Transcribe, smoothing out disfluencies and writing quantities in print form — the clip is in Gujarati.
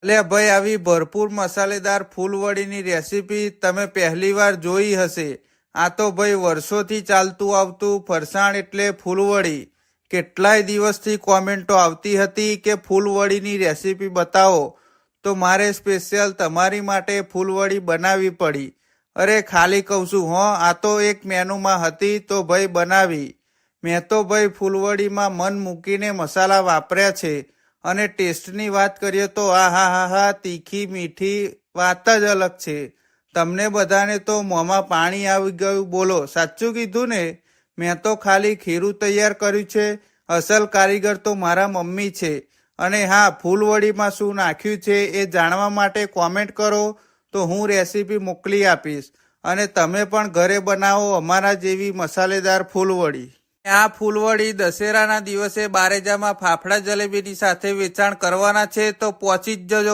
લે ભાઈ, આવી ભરપૂર મસાલેદાર ફૂલવડીની રેસીપી તમે પહેલીવાર જોઈ હશે. આ તો ભાઈ વર્ષોથી ચાલતું આવતું ફરસાણ એટલે ફૂલવડી. કેટલાય દિવસથી કોમેન્ટો આવતી હતી કે ફૂલવડીની રેસીપી બતાવો, તો મારે સ્પેશિયલ તમારી માટે ફૂલવડી બનાવવી પડી. અરે ખાલી કહું છું હો, આ તો એક મેનુમાં હતી તો ભાઈ બનાવી. મેં તો ભાઈ ફૂલવડીમાં મન મૂકીને મસાલા વાપર્યા છે. અને ટેસ્ટની વાત કરીએ તો આહાહાહા, તીખી મીઠી વાત જ અલગ છે. તમને બધાને તો મોંમાં પાણી આવી ગયું. બોલો, સાચું કીધું ને? મેં તો ખાલી ખીરું તૈયાર કર્યું છે. અસલ કારીગર તો મારા મમ્મી છે. અને હા, ફૂલવડીમાં શું નાખ્યું છે એ જાણવા માટે કોમેન્ટ કરો તો હું રેસીપી મોકલી આપીશ. અને તમે પણ ઘરે બનાવો અમારા જેવી મસાલેદાર ફૂલવડી. આ ફૂલવડી દશેરાના દિવસે બારેજામાં ફાફડા જલેબીની સાથે વેચાણ કરવાના છે, તો પહોંચી જ જજો.